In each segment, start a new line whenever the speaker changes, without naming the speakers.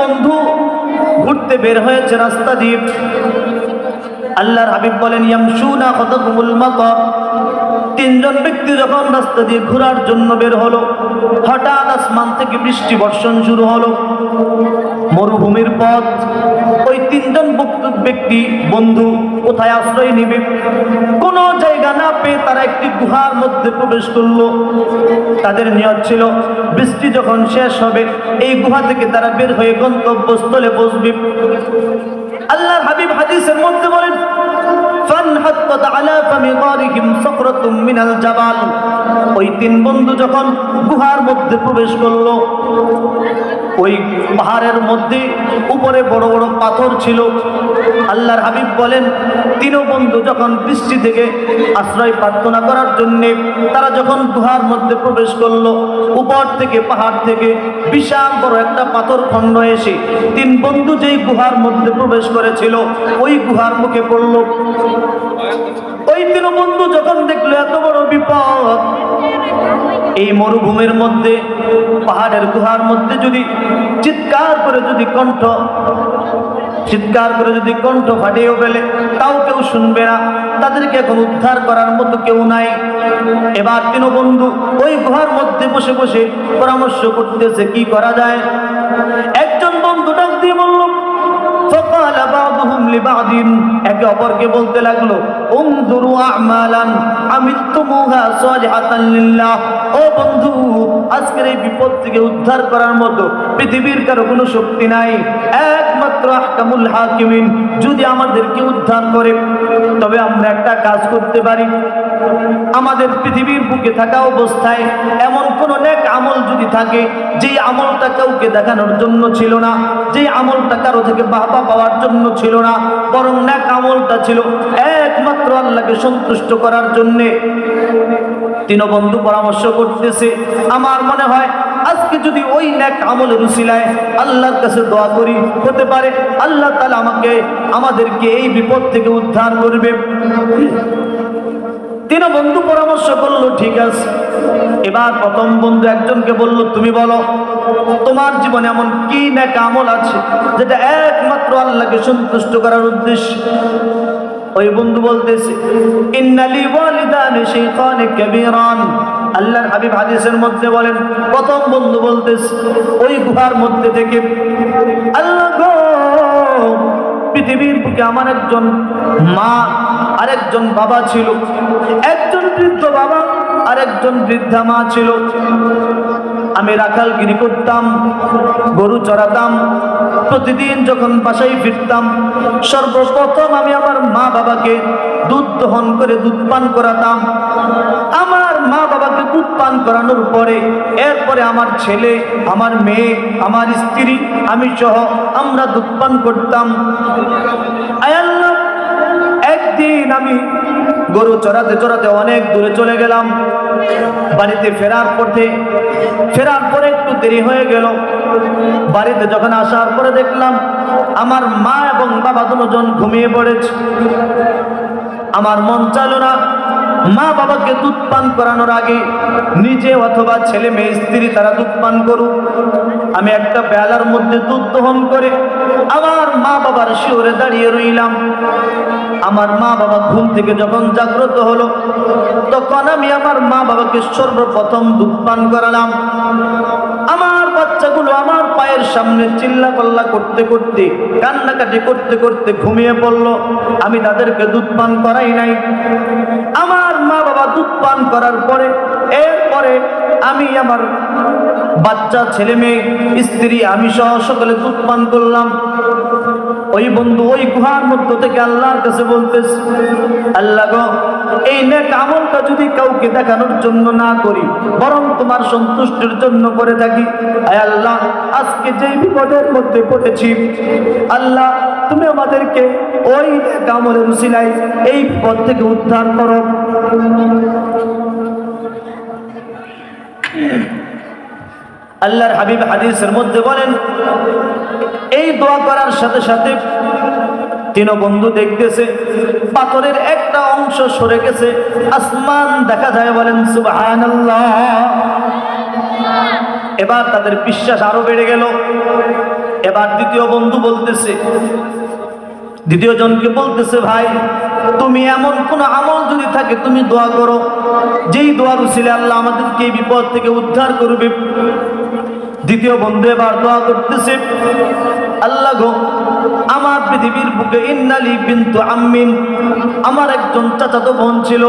বন্ধু ঘুরতে বের হয়েছে রাস্তা দিয়ে। আল্লাহর হাবিব বলেন ইয়ামশুনা খাতাকুমুল মাতার, তিনজন ব্যক্তি যখন রাস্তা দিয়ে ঘোরার জন্য বের হলো, হঠাৎ আসমান থেকে বৃষ্টি বর্ষণ শুরু হলো। মরুভূমির পথ। ওই তিনজন ব্যক্তি বন্ধু কোথায় আশ্রয় নিবে? কোনো জায়গা না পেয়ে তারা একটি গুহার মধ্যে প্রবেশ করলো। তাদের নিয়ত ছিল বৃষ্টি যখন শেষ হবে এই গুহা থেকে তারা বের হয়ে গন্তব্যস্থলে পৌঁছবে। আল্লাহর হাবিব হাদিসের মধ্যে বলেন ফানহাত্তাত আলা ফামিগারিহিম সাকরাতুম মিনাল জাবাল, ওই তিন বন্ধু যখন গুহার মধ্যে প্রবেশ করলো, ওই পাহাড়ের মধ্যে উপরে বড় বড় পাথর ছিল। আল্লাহর হাবিব বলেন তিন বন্ধু যখন বৃষ্টি থেকে আশ্রয় প্রার্থনা করার জন্য তারা যখন গুহার মধ্যে প্রবেশ করলো, উপর থেকে পাহাড় থেকে বিশাল বড় একটা পাথর খণ্ড এসে তিন বন্ধু যেই গুহার মধ্যে প্রবেশ করেছিল ওই গুহার মুখে পড়ল। ওই তিন বন্ধু যখন দেখলো এত বড় বিপদ, এই মরুভূমির মধ্যে পাহাড়ের গুহার মধ্যে যদি চিৎকার করে যদি কণ্ঠ ফাটিয়েও ফেলে তাও কেউ শুনবে না, তাদেরকে এখন উদ্ধার করার মতো কেউ নাই। এবার তিন বন্ধু ওই গুহার মধ্যে বসে বসে পরামর্শ করতেছে কি করা যায়। একজন বন্ধু ডাক দিয়ে বলল فقال بعضهم لبعض, একে অপরকে বলতে লাগলো উনজুরু আমালান আমিলতুমুহা সালিহাতান লিল্লাহ, ও বন্ধু আজকের এই বিপদ থেকে উদ্ধার করার মতো পৃথিবীর কারো কোনো শক্তি নাই, একমাত্র আহকামুল হাকিমিন যদি আমাদেরকে উদ্ধার করে তবে আমরা একটা কাজ করতে পারি। আমাদের পৃথিবীর বুকে থাকা অবস্থায় এমন কোন নেক আমল যদি থাকে যেই আমলটা কাউকে দেখানোর জন্য ছিল না, যেই আমলটা কারো থেকে বাহবা পাওয়ার জন্য ছিল না, বরং নেক আমলটা ছিল একমাত্র আল্লাহকে সন্তুষ্ট করার জন্যে। তিন বন্ধু পরামর্শ করতেছে আমার মনে হয় আজকে যদি ওই নেক আমলের উসিলায় আল্লাহর কাছে দোয়া করি হতে পারে আল্লাহ তাআলা আমাদেরকে এই বিপদ থেকে উদ্ধার করবে। তিন বন্ধু পরামর্শ করলো ঠিক আছে। এবার প্রথম বন্ধু একজনকে বলল তুমি বলো তোমার জীবনে এমন কি নেক আমল আছে যেটা একমাত্র আল্লাহকে সন্তুষ্ট করার উদ্দেশ্য। ওই বন্ধু বলতেছে ইন্নালি ওয়ালিদানি শাইখানি কাবীরান, আল্লাহর হাবিব হাদিসের মধ্যে বলেন প্রথম বন্ধু বলতেছে ওই গুহার মধ্যে থেকে আল্লাহ গো পৃথিবীর বুকে আমার একজন মা আর একজন বাবা ছিল, একজন বৃদ্ধ বাবা আর একজন বৃদ্ধা মা ছিল। আমি রাখালগিরি করতাম, গরু চড়াতাম, প্রতিদিন যখন বাসায় ফিরতাম সর্বপ্রথম আমি আমার মা বাবাকে দুধ দহন করে দুধ পান করাতাম। আমার মা বাবাকে দুধ পান করানোর পরে এরপরে আমার ছেলে, আমার মেয়ে, আমার স্ত্রী, আমি সহ আমরা দুধ পান করতাম। আয় আল্লাহ, একদিন আমি গরু চড়াতে চড়াতে অনেক দূরে চলে গেলাম। বাড়িতে ফেরার পরে একটু দেরি হয়ে গেল। বাড়িতে যখন আসার পরে দেখলাম আমার মা এবং বাবা দুজন ঘুমিয়ে পড়েছে। আমার মন চাইল না মা বাবাকে দুধ পান করানোর আগে নিজে অথবা ছেলে মেয়ে স্ত্রী তারা দুধ পান করুক। আমি একটা পেয়ালার মধ্যে দুধ দহন করে আমার মা বাবার শিওরে দাঁড়িয়ে রইলাম। আমার মা বাবা ঘুম থেকে যখন জাগ্রত হলো তখন আমি আমার মা বাবাকে সর্বপ্রথম দুধ পান করালাম। আমার বাচ্চাগুলো আমার পায়ের সামনে চিল্লা পাল্লা করতে করতে কান্নাকাটি করতে করতে ঘুমিয়ে পড়লো। আমি তাদেরকে দুধ পান করাই নাই। আমার মা বাবা দুধ পান করার পরে এরপরে আমি আমার বাচ্চা ছেলে মেয়ে স্ত্রী আমি সহ সকলে দুধ পান করলাম। ওই বন্ধু ওই গুহার মধ্য থেকে আল্লাহর কাছে বলতেছে আল্লাহ গো এই নেক আমলটা যদি কাউকে দেখানোর জন্য না করি বরং তোমার সন্তুষ্টির জন্য করে থাকি, আয় আল্লাহ আজকে যেই বিপদের মধ্যে পড়েছি আল্লাহ তুমি আমাদেরকে ওই নেক আমলের উসিলায় এই বিপদ থেকে উদ্ধার করো। আল্লাহর হাবিব হাদিসের মধ্যে বলেন এই দোয়া করার সাথে সাথে তিন বন্ধু দেখতেছে পাথরের একটা অংশ সরে গেছে, আসমান দেখা যায়। বলেন সুবহানাল্লাহ। এবার তাদের বিশ্বাস আরো বেড়ে গেল। এবার দ্বিতীয় বন্ধু বলতেছে, দ্বিতীয় জনকে বলতেছে, ভাই তুমি এমন কোন আমল যদি থাকে তুমি দোয়া করো, যেই দোয়ার উসিলে আল্লাহ আমাদেরকে এই বিপদ থেকে উদ্ধার করবে। দ্বিতীয় বন্ধু এবার দোয়া করতেছে, আল্লাহ গো, আমার পৃথিবীর বুকে ইন্নালি বিনতু আম্মিন, আমার একজন চাচাতো বোন ছিল।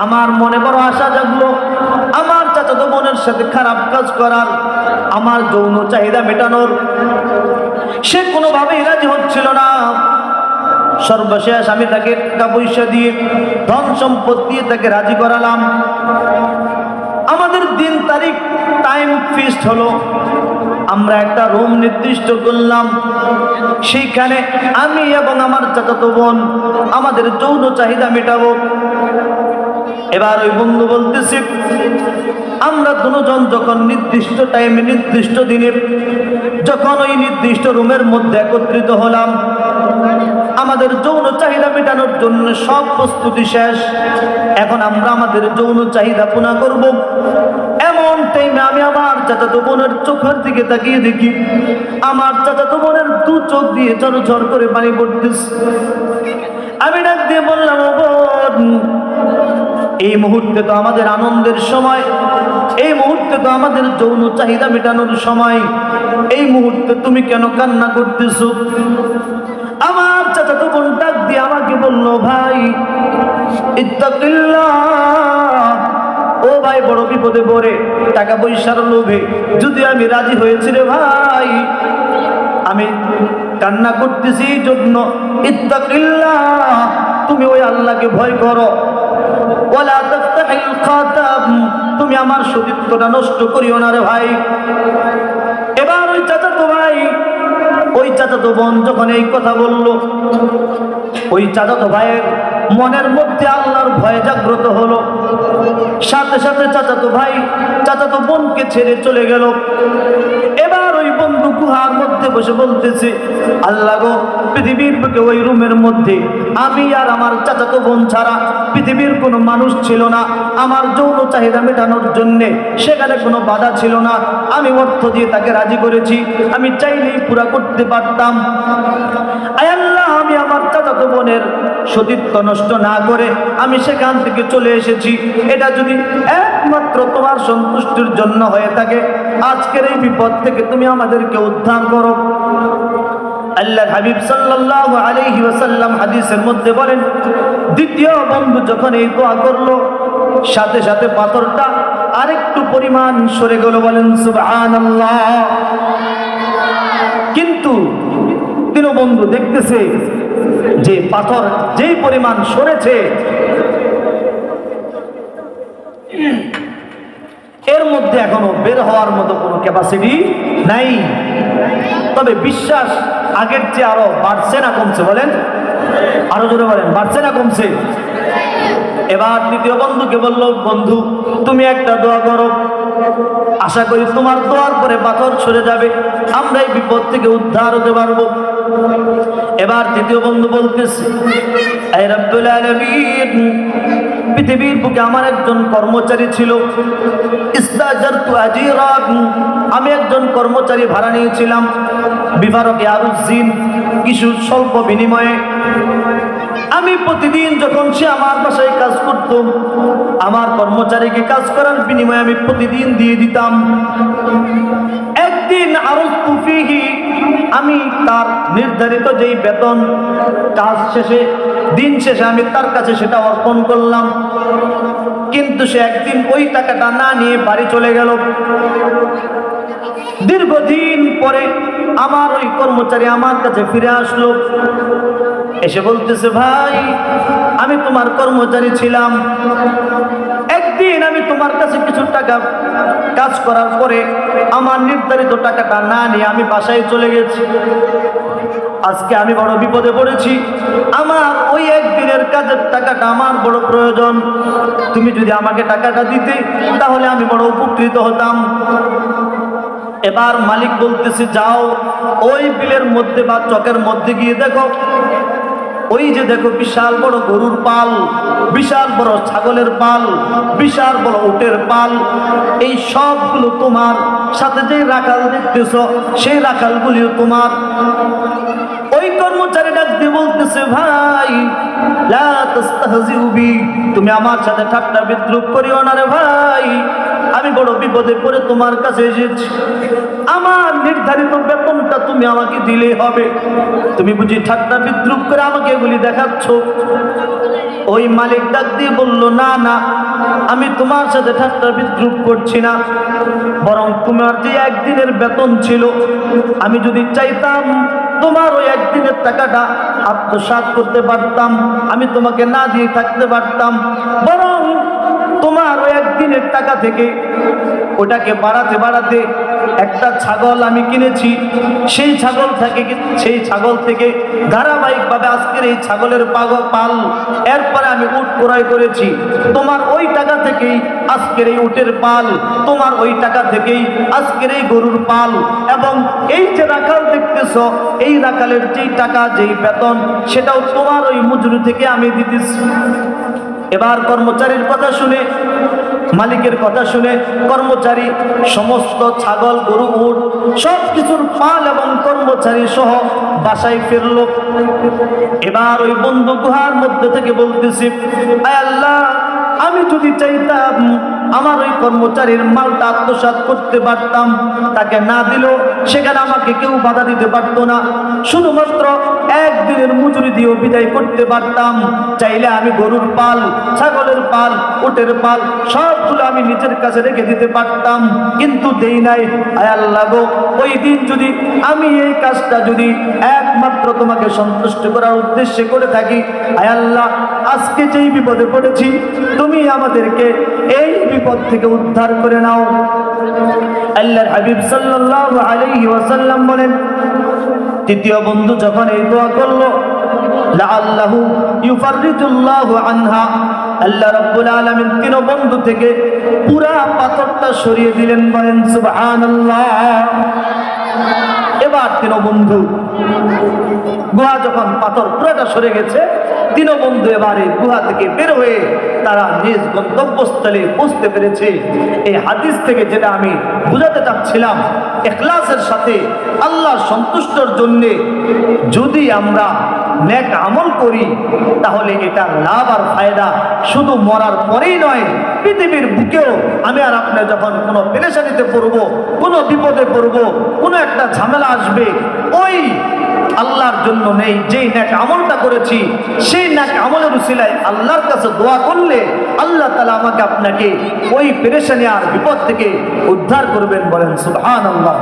আমার মনে বড় আশা জাগলো আমার চাচাতো বোনের সাথে খারাপ কাজ করার, আমার যৌন চাহিদা মেটানোর। সে কোনোভাবেই রাজি হচ্ছিল না। সর্বশেষ আমি তাকে টাকা পয়সা দিয়ে, ধন সম্পদ দিয়ে তাকে রাজি করালাম। আমাদের দিন তারিখ টাইম ফিক্সড হলো, আমরা একটা রুম নির্দিষ্ট করলাম, সেইখানে আমি এবং আমার চাচাতো বোন আমাদের যৌন চাহিদা মেটাবো। এবার ওই বন্ধু বলতেছে, আমরা দুজন যখন নির্দিষ্ট টাইমে নির্দিষ্ট দিনে যখন ওই নির্দিষ্ট রুমের মধ্যে একত্রিত হলাম, আমাদের যৌন চাহিদা মেটানোর জন্য সব প্রস্তুতি শেষ। এখন আমরা আমাদের যৌন চাহিদা পূর্ণ করব। এমন টাইমে আমি আমার চাচাতো বোনের চোখের দিকে তাকিয়ে দেখি আমার চাচাতো বোনের দু চোখ দিয়ে ঝরঝর করে পানি পড়তেছে। আমি ডাক দিয়ে বললাম, ও বোন, এই মুহূর্তে তো আমাদের আনন্দের সময়, এই মুহূর্তে তো আমাদের যৌন চাহিদা মেটানোর সময়, এই মুহূর্তে তুমি কেন কান্না করতেছো? আমার চাচাতো বোন ডাক দিয়ে আমাকে বলল, ভাই ইত্তাকিল্লাহ, ও ভাই বড় বিপদে পড়ে টাকা পয়সার লোভে যদি আমি রাজি হয়েছি রে ভাই, আমি কান্না করতেছি এই জন্য। ইত্তাকিল্লাহ, তুমি ওই আল্লাহকে ভয় করো। ওয়ালা তাফতাহিল খাতাম, তুমি আমার সতীত্বটা নষ্ট করিও না রে ভাই। এবার ওই চাচাতো ভাই, ওই চাচাতো বোন যখন এই কথা বলল, ওই চাচাতো ভাইয়ের মনের মধ্যে আল্লাহর ভয় জাগ্রত হলো। সাথে সাথে চাচাতো ভাই চাচাতো বোনকে ছেড়ে চলে গেল। এবার ওই বন্ধু গুহার মধ্যে বসে বলতেছে, আল্লাহ গো, পৃথিবীর বুকে ওই রুমের মধ্যে আমি আর আমার চাচাতো বোন ছাড়া পৃথিবীর কোনো মানুষ ছিল না। আমার যৌন চাহিদা মেটানোর জন্যে সেখানে কোনো বাধা ছিল না। আমি অর্থ দিয়ে তাকে রাজি করেছি, আমি চাইলেই পুরা করতে পারতাম। আয় আল্লাহ, আমি আমার চাচাতো বোনের সতীত্ব নষ্ট না করে আমি সেখান থেকে চলে এসেছি। এটা যদি একমাত্র তোমার সন্তুষ্টির জন্য হয়ে থাকে, আজকের এই বিপদ থেকে তুমি আমাদেরকে উদ্ধার করো। আল্লাহর হাবিব সাল্লাল্লাহু আলাইহি ওয়াসাল্লাম হাদিসের মধ্যে বলেন, দ্বিতীয় বন্ধু যখন এই দোয়া করলো, সাথে সাথে পাথরটা আরেকটু পরিমাণ সরে গেল। বলেন সুবহানাল্লাহ। কিন্তু তিন বন্ধু দেখতেছে যে পাথর যেই পরিমাণ সরেছে, এর মধ্যে এখনো বের হওয়ার মতো কোনো ক্যাপাসিটি নাই। তবে বিশ্বাস আগের চেয়ে আরো বাড়ছে না কমছে? বলেন, আরো জোরে বলেন, বাড়ছে না কমছে? এবার তৃতীয় বন্ধুকে বলল, বন্ধু তুমি একটা দোয়া করো, আশা করি তোমার দোয়ার পরে পাথর সরে যাবে, আমরা এই বিপদ থেকে উদ্ধার হতে পারবো। এবার তৃতীয় বন্ধু বলতেছে, হে রব্বুল আলামিন, পৃথিবীর বুকে আমার একজন কর্মচারী ছিল, ইস্তাজারতু আজীরান, আমি একজন কর্মচারী ভাড়া নিয়েছিলাম, বিফারকি আরুজিন, কিছু স্বল্প বিনিময়ে। আমি প্রতিদিন যখন সে আমার বাসায় কাজ করত, আমার কর্মচারীকে কাজ করার বিনিময়ে আমি প্রতিদিন দিয়ে দিতাম। একদিন আরজতু ফীহি, আমি তার নির্ধারিত যেই বেতন, কাজ শেষে দিন শেষে আমি তার কাছে সেটা অর্পণ করলাম। কিন্তু সে একদিন ওই টাকাটা না নিয়ে বাড়ি চলে গেল। দীর্ঘদিন পরে আমার ওই কর্মচারী আমার কাছে ফিরে আসলো, এসে বলতেছে, ভাই আমি তোমার কর্মচারী ছিলাম, একদিন আমি তোমার কাছে কিছু টাকা কাজ করার পরে আমার নির্ধারিত টাকাটা না নিয়ে আমি বাসায় চলে গেছি। আজকে আমি বড় বিপদে পড়েছি, আমার ওই একদিনের কাজের টাকাটা আমার বড় প্রয়োজন, তুমি যদি আমাকে টাকাটা দিতে তাহলে আমি বড় উপকৃত হতাম। এবার মালিক বলতেছে, যাও ওই বিলের মধ্যে বা চকের মধ্যে গিয়ে দেখো ওই যে দেখো বিশাল বড় গরুর পাল, বিশাল বড় ছাগলের পাল, বিশাল বড় উটের পাল, এই সবগুলো তোমার। সাথে যে রাখাল দেখতেছ সেই রাখালগুলিও তোমার। ওই কর্মচারী ডাক দিয়ে বলতেছে, ভাই লা তাস্তাহজিউ বি, তুমি আমার সাথে ঠাট্টা বিদ্রুপ করিও না রে ভাই, আমি বড় বিপদে পড়ে তোমার কাছে এসেছি, আমার নির্ধারিত বেতনটা তুমি আমাকে দিলেই হবে, তুমি বুঝি ঠাট্টা বিদ্রুপ করে আমাকে এগুলি দেখাচ্ছ? ওই মালিক ডাক দিয়ে বলল, না না, আমি তোমার সাথে ঠাট্টা বিদ্রুপ করছি না, বরং তোমার যে একদিনের বেতন ছিল, আমি যদি চাইতাম তোমার ওই একদিনের টাকাটা আত্মসাৎ করতে পারতাম, আমি তোমাকে না দিয়ে থাকতে পারতাম, বরং তোমার ওই একদিনের টাকা থেকে ওটাকে বাড়াতে বাড়াতে একটা ছাগল আমি কিনেছি, সেই ছাগল থেকে ধারাবাহিকভাবে আজকের এই ছাগলের পাল, এরপরে আমি উট ক্রয় করেছি, তোমার ওই টাকা থেকেই আজকের এই উটের পাল, তোমার ওই টাকা থেকেই আজকের এই গরুর পাল, এবং এই যে রাখাল দেখতেছ, এই রাখালের যেই টাকা, যেই বেতন, সেটাও তোমার ওই মজুরি থেকে আমি দিতেছি। এবার কর্মচারীর কথা শুনে, মালিকের কথা শুনে কর্মচারী সমস্ত ছাগল, গরু, উট সব কিছুর পাল এবং কর্মচারী সহ বাসায় ফিরল। এবার ওই বন্ধু গুহার মধ্যে থেকে বলতেছি, আয় আল্লাহ, আমি যদি চাইতাম আমার ওই কর্মচারীর মালটা আত্মসাৎ করতে পারতাম, তাকে না দিল সেখানে আমাকে কেউ বাধা দিতে পারতো না, শুধুমাত্র একদিনের মজুরি দিয়েও বিদায় করতে পারতাম, চাইলে আমি গরুর পাল, ছাগলের পাল, উটের পাল সবগুলো আমি নিজের কাছে রেখে দিতে পারতাম, কিন্তু দেই নাই। আয় আল্লাহ গো, ওই দিন যদি আমি এই কাজটা যদি একমাত্র তোমাকে সন্তুষ্ট করার উদ্দেশ্যে করে থাকি, আয় আল্লাহ, আজকে যেই বিপদে পড়েছি তুমি আমাদেরকে এই বিপদ থেকে উদ্ধার করে নাও। আল্লাহর হাবিব সাল্লাল্লাহু আলাইহি ওয়াসাল্লাম বলেন, তৃতীয় বন্ধু যখন এই দোয়া করলো, লাআল্লাহু ইউফাররিজুল্লাহু আনহা, আল্লাহ রাব্বুল আলামিন তিন বন্ধু থেকে পুরা পাথরটা সরিয়ে দিলেন। বলেন সুবহানাল্লাহ। এবার তিন বন্ধু গুহা যখন পাথর পুরাটা সরে গেছে, তিন বন্ধু এবারে গুহা থেকে বের হয়ে তারা নিজ গন্তব্যস্থলে পৌঁছতে পেরেছে। এই হাদিস থেকে যেটা আমি বুঝাতে চাচ্ছিলাম, ইখলাসের সাথে আল্লাহ সন্তুষ্টর জন্য যদি আমরা নেক আমল করি, তাহলে এটার লাভ আর ফায়দা শুধু মরার পরেই নয়, পৃথিবীর বুকেও আমি আর আপনি যখন কোনো পেরেশানিতে পড়বো, কোনো বিপদে পড়বো, কোনো একটা ঝামেলা আসবে, ওই আল্লাহর জন্য নেই যেই নেক আমলটা করেছি, সেই নেক আমলের উসিলায় আল্লাহর কাছে দোয়া করলে আল্লাহ তাআলা আমাকে আপনাকে ওই পেরেশানি আর বিপদ থেকে উদ্ধার করবেন। বলেন সুবহানাল্লাহ।